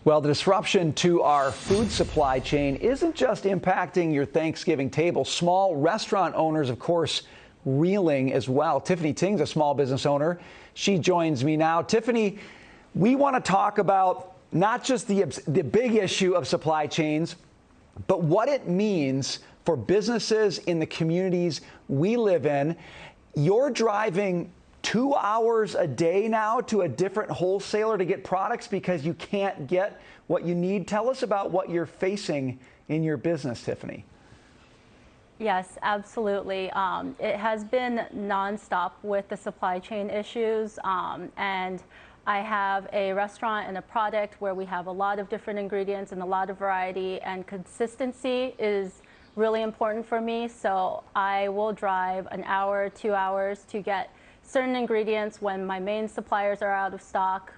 Well, the disruption to our food supply chain isn't just impacting your Thanksgiving table. Small restaurant owners, of course, reeling as well. Tiffany Ting is a small business owner. She joins me now. Tiffany, we want to talk about not just the big issue of supply chains, but what it means for businesses in the communities we live in. You're driving 2 hours a day now to a different wholesaler to get products because you can't get what you need. Tell us about what you're facing in your business, Tiffany. Yes, absolutely. It has been nonstop with the supply chain issues, and I have a restaurant and a product where we have a lot of different ingredients and a lot of variety, and consistency is really important for me. So I will drive an hour, 2 hours to get certain ingredients when my main suppliers are out of stock.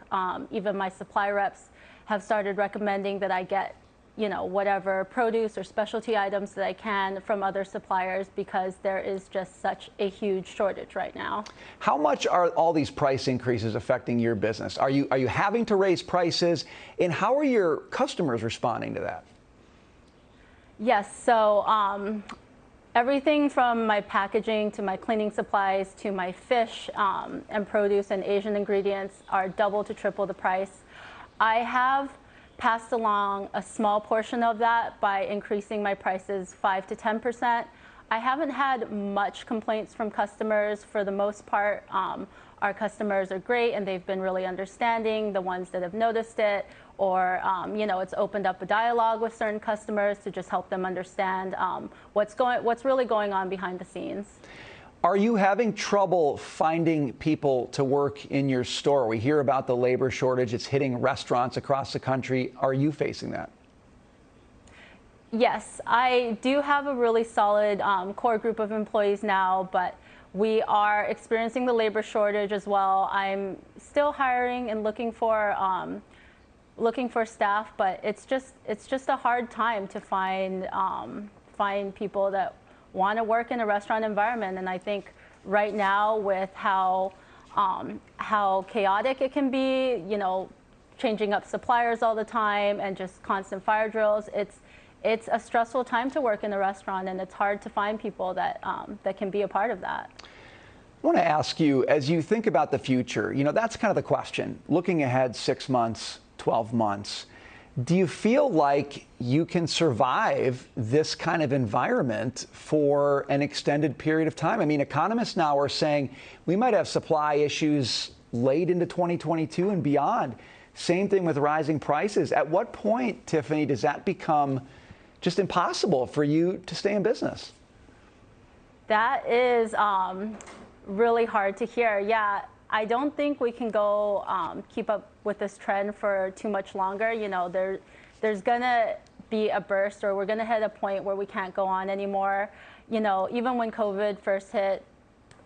Even my supply reps have started recommending that I get, whatever produce or specialty items that I can from other suppliers because there is just such a huge shortage right now. How much are all these price increases affecting your business? Are you having to raise prices, and how are your customers responding to that? Yes, so everything from my packaging to my cleaning supplies to my fish and produce and Asian ingredients are double to triple the price. I have passed along a small portion of that by increasing my prices 5 to 10%. I haven't had much complaints from customers. For the most part, our customers are great and they've been really understanding, the ones that have noticed it, or it's opened up a dialogue with certain customers to just help them understand what's really going on behind the scenes. Are you having trouble finding people to work in your store? We hear about the labor shortage. It's hitting restaurants across the country. Are you facing that? Yes, I do have a really solid core group of employees now, but we are experiencing the labor shortage as well. I'm still hiring and looking for staff, but it's just a hard time to find people that want to work in a restaurant environment. And I think right now with how chaotic it can be, changing up suppliers all the time and just constant fire drills, it's a stressful time to work in a restaurant, and it's hard to find people that can be a part of that. I want to ask you, as you think about the future, that's kind of the question. Looking ahead 6 months, 12 months, do you feel like you can survive this kind of environment for an extended period of time? I mean, economists now are saying we might have supply issues late into 2022 and beyond. Same thing with rising prices. At what point, Tiffany, does that become just impossible for you to stay in business? That is really hard to hear. Yeah. I don't think we can go keep up with this trend for too much longer. There's gonna be a burst, or we're gonna hit a point where we can't go on anymore. Even when COVID first hit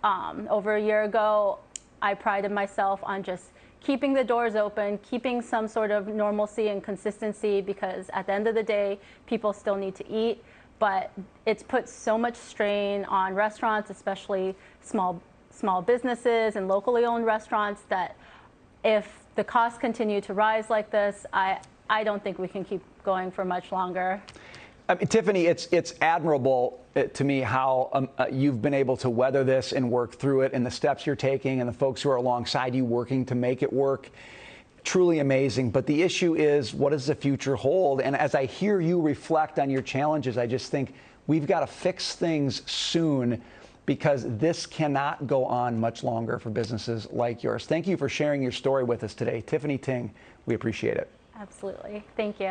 over a year ago, I prided myself on just keeping the doors open, keeping some sort of normalcy and consistency, because at the end of the day, people still need to eat. But it's put so much strain on restaurants, especially small businesses and locally owned restaurants, that if the costs continue to rise like this, I don't think we can keep going for much longer. I mean, Tiffany, it's admirable to me how you've been able to weather this and work through it, and the steps you're taking and the folks who are alongside you working to make it work. Truly amazing. But the issue is, what does the future hold? And as I hear you reflect on your challenges, I just think we've got to fix things soon, because this cannot go on much longer for businesses like yours. Thank you for sharing your story with us today. Tiffany Ting, we appreciate it. Absolutely. Thank you.